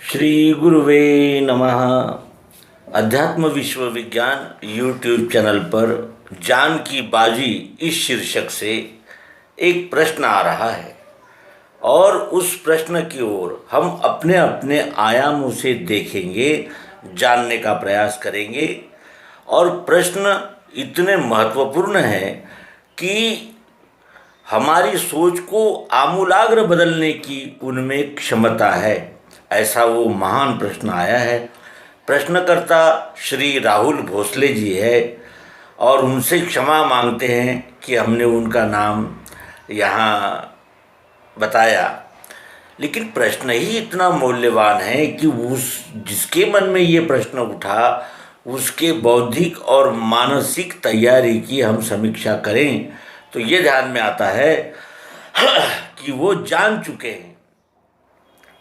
श्री गुरुवे नमः। अध्यात्म विश्वविज्ञान यूट्यूब चैनल पर जान की बाजी इस शीर्षक से एक प्रश्न आ रहा है और उस प्रश्न की ओर हम अपने अपने आयामों से देखेंगे, जानने का प्रयास करेंगे। और प्रश्न इतने महत्वपूर्ण है कि हमारी सोच को आमूलाग्र बदलने की उनमें क्षमता है। ऐसा वो महान प्रश्न आया है। प्रश्नकर्ता श्री राहुल भोसले जी है और उनसे क्षमा मांगते हैं कि हमने उनका नाम यहाँ बताया, लेकिन प्रश्न ही इतना मूल्यवान है कि उस जिसके मन में ये प्रश्न उठा उसके बौद्धिक और मानसिक तैयारी की हम समीक्षा करें तो ये ध्यान में आता है कि वो जान चुके हैं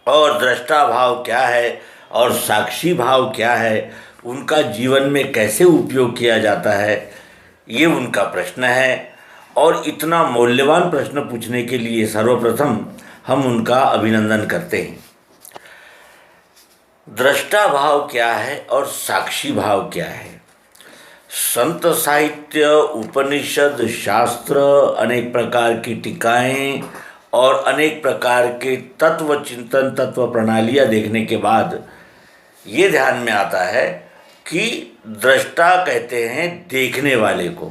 और दृष्टा भाव क्या है और साक्षी भाव क्या है, उनका जीवन में कैसे उपयोग किया जाता है, ये उनका प्रश्न है। और इतना मूल्यवान प्रश्न पूछने के लिए सर्वप्रथम हम उनका अभिनंदन करते हैं। दृष्टा भाव क्या है और साक्षी भाव क्या है? संत साहित्य, उपनिषद, शास्त्र, अनेक प्रकार की टीकाएं और अनेक प्रकार के तत्व चिंतन, तत्व प्रणालियाँ देखने के बाद ये ध्यान में आता है कि दृष्टा कहते हैं देखने वाले को,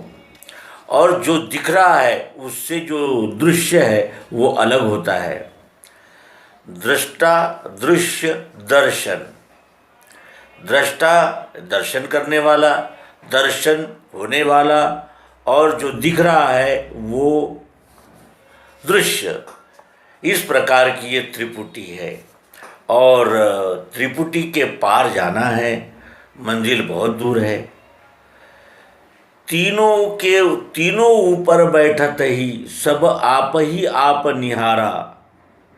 और जो दिख रहा है उससे जो दृश्य है वो अलग होता है। दृष्टा, दृश्य, दर्शन। दृष्टा दर्शन करने वाला, दर्शन होने वाला, और जो दिख रहा है वो दृश्य। इस प्रकार की ये त्रिपुटी है और त्रिपुटी के पार जाना है, मंजिल बहुत दूर है। तीनों ऊपर बैठत ही सब ही आप निहारा,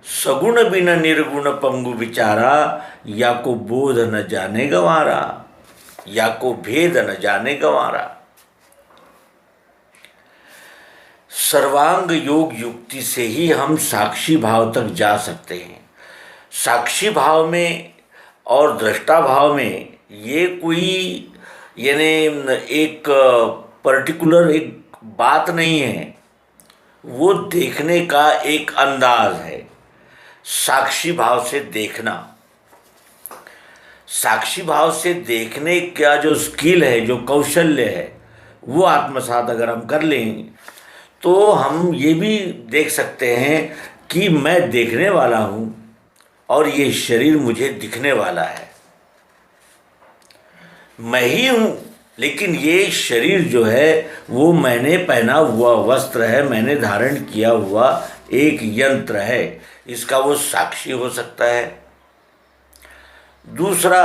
सगुण बिन निर्गुण पंगु विचारा, या को बोध न जाने गंवारा, या को भेद न जाने गंवारा। सर्वांग योग युक्ति से ही हम साक्षी भाव तक जा सकते हैं। साक्षी भाव में और दृष्टा भाव में ये कोई यानी एक पर्टिकुलर एक बात नहीं है, वो देखने का एक अंदाज है। साक्षी भाव से देखना, साक्षी भाव से देखने का जो स्किल है, जो कौशल्य है, वो आत्मसात अगर हम कर लें तो हम ये भी देख सकते हैं कि मैं देखने वाला हूँ और ये शरीर मुझे दिखने वाला है। मैं ही हूँ, लेकिन ये शरीर जो है वो मैंने पहना हुआ वस्त्र है, मैंने धारण किया हुआ एक यंत्र है। इसका वो साक्षी हो सकता है। दूसरा,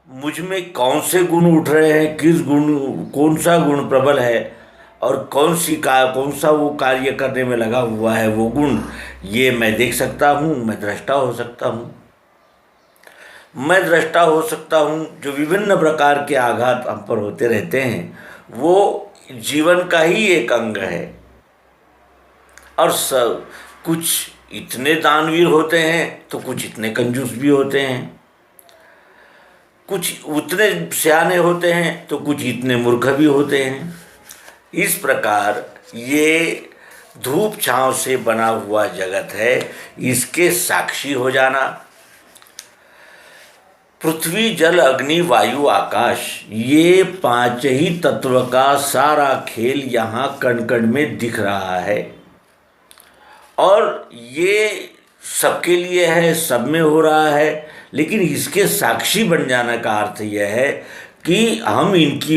मुझ में कौन से गुण उठ रहे हैं, किस गुण, कौन सा गुण प्रबल है और कौन सा वो कार्य करने में लगा हुआ है वो गुण, ये मैं देख सकता हूँ। मैं दृष्टा हो सकता हूँ। मैं दृष्टा हो सकता हूँ। जो विभिन्न प्रकार के आघात हम पर होते रहते हैं वो जीवन का ही एक अंग है। और सब कुछ इतने दानवीर होते हैं तो कुछ इतने कंजूस भी होते हैं, कुछ उतने सियाने होते हैं तो कुछ इतने मूर्ख भी होते हैं। इस प्रकार ये धूप छांव से बना हुआ जगत है, इसके साक्षी हो जाना। पृथ्वी, जल, अग्नि, वायु, आकाश, ये पांच ही तत्व का सारा खेल यहाँ कण कण में दिख रहा है और ये सबके लिए है, सब में हो रहा है। लेकिन इसके साक्षी बन जाने का अर्थ यह है कि हम इनकी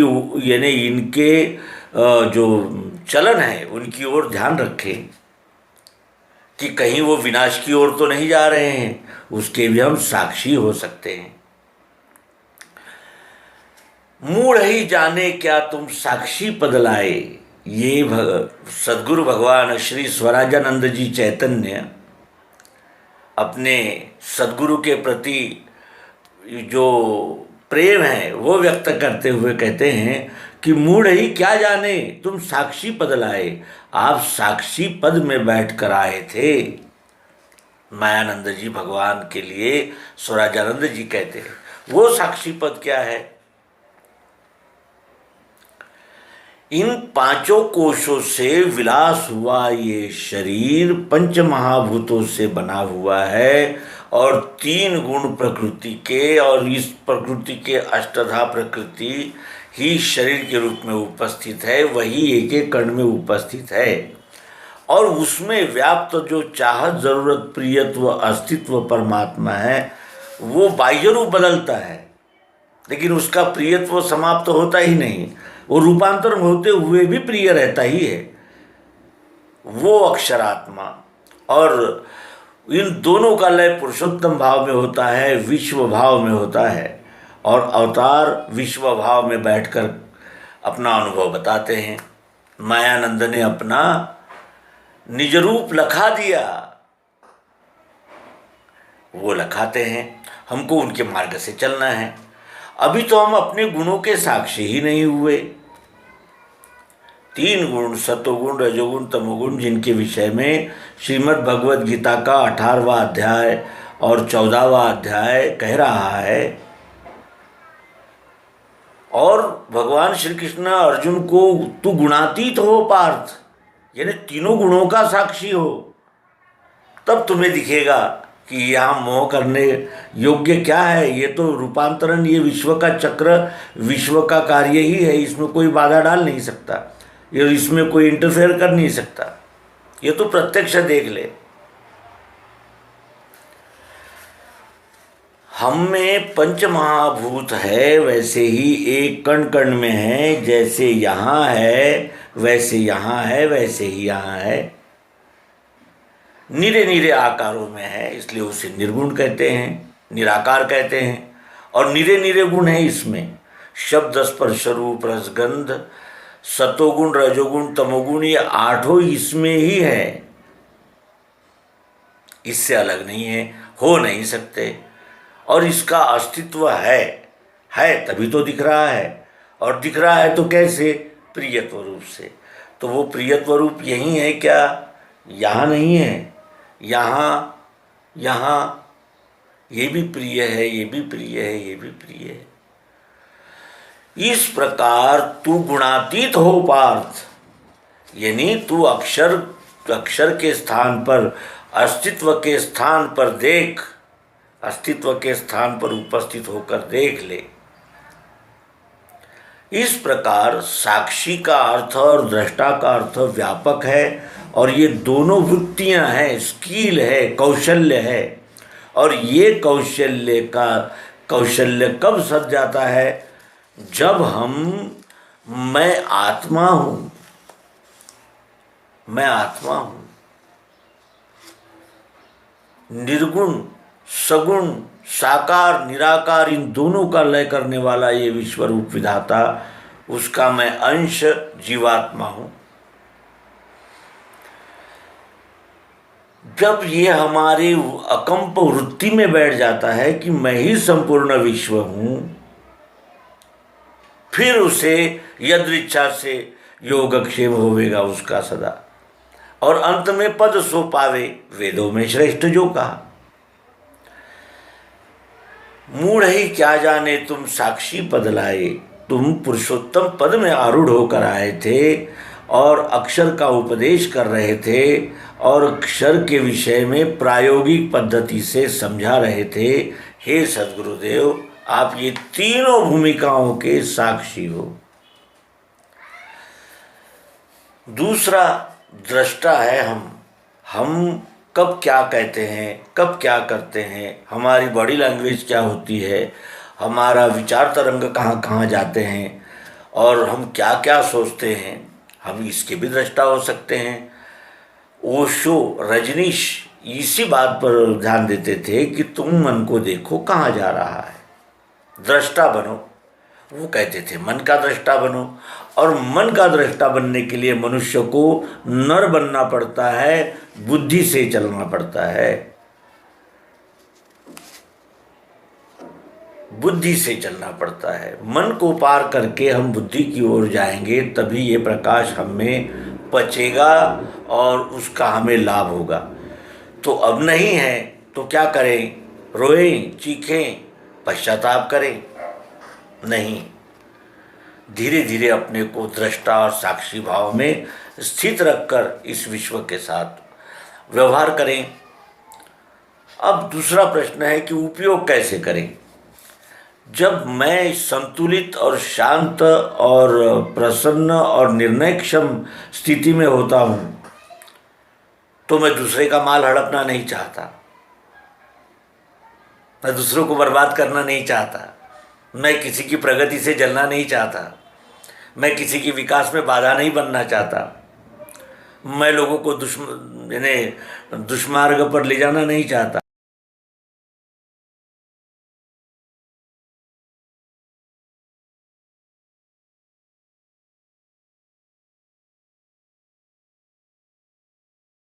यानी इनके जो चलन है उनकी ओर ध्यान रखें कि कहीं वो विनाश की ओर तो नहीं जा रहे हैं, उसके भी हम साक्षी हो सकते हैं। मूढ़ ही जाने क्या तुम साक्षी पद लाए, ये सद्गुरु भगवान श्री स्वराजानंद जी चैतन्य अपने सद्गुरु के प्रति जो प्रेम है वो व्यक्त करते हुए कहते हैं कि मूढ़ ही क्या जाने तुम साक्षी पद लाए। आप साक्षी पद में बैठ कर आए थे। मायानंद जी भगवान के लिए स्वराजानंद जी कहते हैं। वो साक्षी पद क्या है? इन पांचों कोशों से विलास हुआ ये शरीर पंच महाभूतों से बना हुआ है और तीन गुण प्रकृति के, और इस प्रकृति के अष्टधा प्रकृति ही शरीर के रूप में उपस्थित है, वही एक एक कण में उपस्थित है। और उसमें व्याप्त जो चाहत, जरूरत, प्रियत्व, अस्तित्व परमात्मा है, वो बाह्य रूप बदलता है, लेकिन उसका प्रियत्व समाप्त होता ही नहीं, वो रूपांतर होते हुए भी प्रिय रहता ही है। वो अक्षरात्मा, और इन दोनों का लय पुरुषोत्तम भाव में होता है, विश्व भाव में होता है। और अवतार विश्व भाव में बैठकर अपना अनुभव बताते हैं। मायानंद ने अपना निज रूप लखा दिया, वो लखाते हैं। हमको उनके मार्ग से चलना है। अभी तो हम अपने गुणों के साक्षी ही नहीं हुए। तीन गुण, सतोगुण, रजोगुण, तमोगुण, जिनके विषय में श्रीमद् भगवद गीता का 18वां अध्याय और 14वां अध्याय कह रहा है। और भगवान श्री कृष्ण अर्जुन को तू गुणातीत हो पार्थ, यानी तीनों गुणों का साक्षी हो, तब तुम्हें दिखेगा कि यहाँ मोह करने योग्य क्या है। ये तो रूपांतरण, ये विश्व का चक्र, विश्व का कार्य ही है, इसमें कोई बाधा डाल नहीं सकता, ये इसमें कोई इंटरफेयर कर नहीं सकता। ये तो प्रत्यक्ष देख ले। हम में पंच महाभूत है, वैसे ही एक कण कण में है, जैसे यहाँ है वैसे यहाँ है, वैसे ही यहाँ है। निरे निरे आकारों में है, इसलिए उसे निर्गुण कहते हैं, निराकार कहते हैं। और निरे निरे गुण है इसमें, शब्द, स्पर्श, रूप, रसगंध, सतोगुण, रजोगुण, तमोगुण, ये आठों इसमें ही है, इससे अलग नहीं है, हो नहीं सकते। और इसका अस्तित्व है तभी तो दिख रहा है, और दिख रहा है तो कैसे? प्रियत्व रूप से। तो वो प्रियत्व रूप यही है क्या? यहाँ नहीं है, यहाँ ये भी प्रिय है, ये भी प्रिय है, ये भी प्रिय है। इस प्रकार तू गुणातीत हो पार्थ, यानी तू अक्षर के स्थान पर, अस्तित्व के स्थान पर देख, अस्तित्व के स्थान पर उपस्थित होकर देख ले। इस प्रकार साक्षी का अर्थ और दृष्टा का अर्थ व्यापक है, और ये दोनों वृत्तियां हैं, स्किल है, कौशल्य है। और ये कौशल्य कब सज जाता है? जब मैं आत्मा हूँ, मैं आत्मा हूँ, निर्गुण, सगुण, साकार, निराकार, इन दोनों का लय करने वाला ये विश्वरूप विधाता, उसका मैं अंश जीवात्मा हूँ। जब ये हमारी अकंप वृत्ति में बैठ जाता है कि मैं ही संपूर्ण विश्व हूँ, फिर उसे यदृच्छा से योगक्षेम होवेगा उसका सदा, और अंत में पद सो पावे, वेदों में श्रेष्ठ जो कहा। मूढ़ ही क्या जाने तुम साक्षी पद लाए, तुम पुरुषोत्तम पद में आरूढ़ होकर आए थे और अक्षर का उपदेश कर रहे थे, और अक्षर के विषय में प्रायोगिक पद्धति से समझा रहे थे। हे सद्गुरुदेव, आप ये तीनों भूमिकाओं के साक्षी हो। दूसरा दृष्टा है हम कब क्या कहते हैं, कब क्या करते हैं, हमारी बॉडी लैंग्वेज क्या होती है, हमारा विचार तरंग कहाँ कहाँ जाते हैं, और हम क्या क्या सोचते हैं, हम इसके भी दृष्टा हो सकते हैं। ओशो, रजनीश इसी बात पर ध्यान देते थे कि तुम मन को देखो कहाँ जा रहा है, दृष्टा बनो। वो कहते थे मन का दृष्टा बनो, और मन का दृष्टा बनने के लिए मनुष्य को नर बनना पड़ता है, बुद्धि से चलना पड़ता है, बुद्धि से चलना पड़ता है। मन को पार करके हम बुद्धि की ओर जाएंगे, तभी ये प्रकाश हमें पचेगा और उसका हमें लाभ होगा। तो अब नहीं है तो क्या करें? रोएं, चीखें, पश्चाताप करें? नहीं, धीरे धीरे अपने को दृष्टा और साक्षी भाव में स्थित रखकर इस विश्व के साथ व्यवहार करें। अब दूसरा प्रश्न है कि उपयोग कैसे करें? जब मैं संतुलित और शांत और प्रसन्न और निर्णयक्षम स्थिति में होता हूँ तो मैं दूसरे का माल हड़पना नहीं चाहता, मैं दूसरों को बर्बाद करना नहीं चाहता, मैं किसी की प्रगति से जलना नहीं चाहता, मैं किसी की विकास में बाधा नहीं बनना चाहता, मैं लोगों को दुश्मार्ग पर ले जाना नहीं चाहता।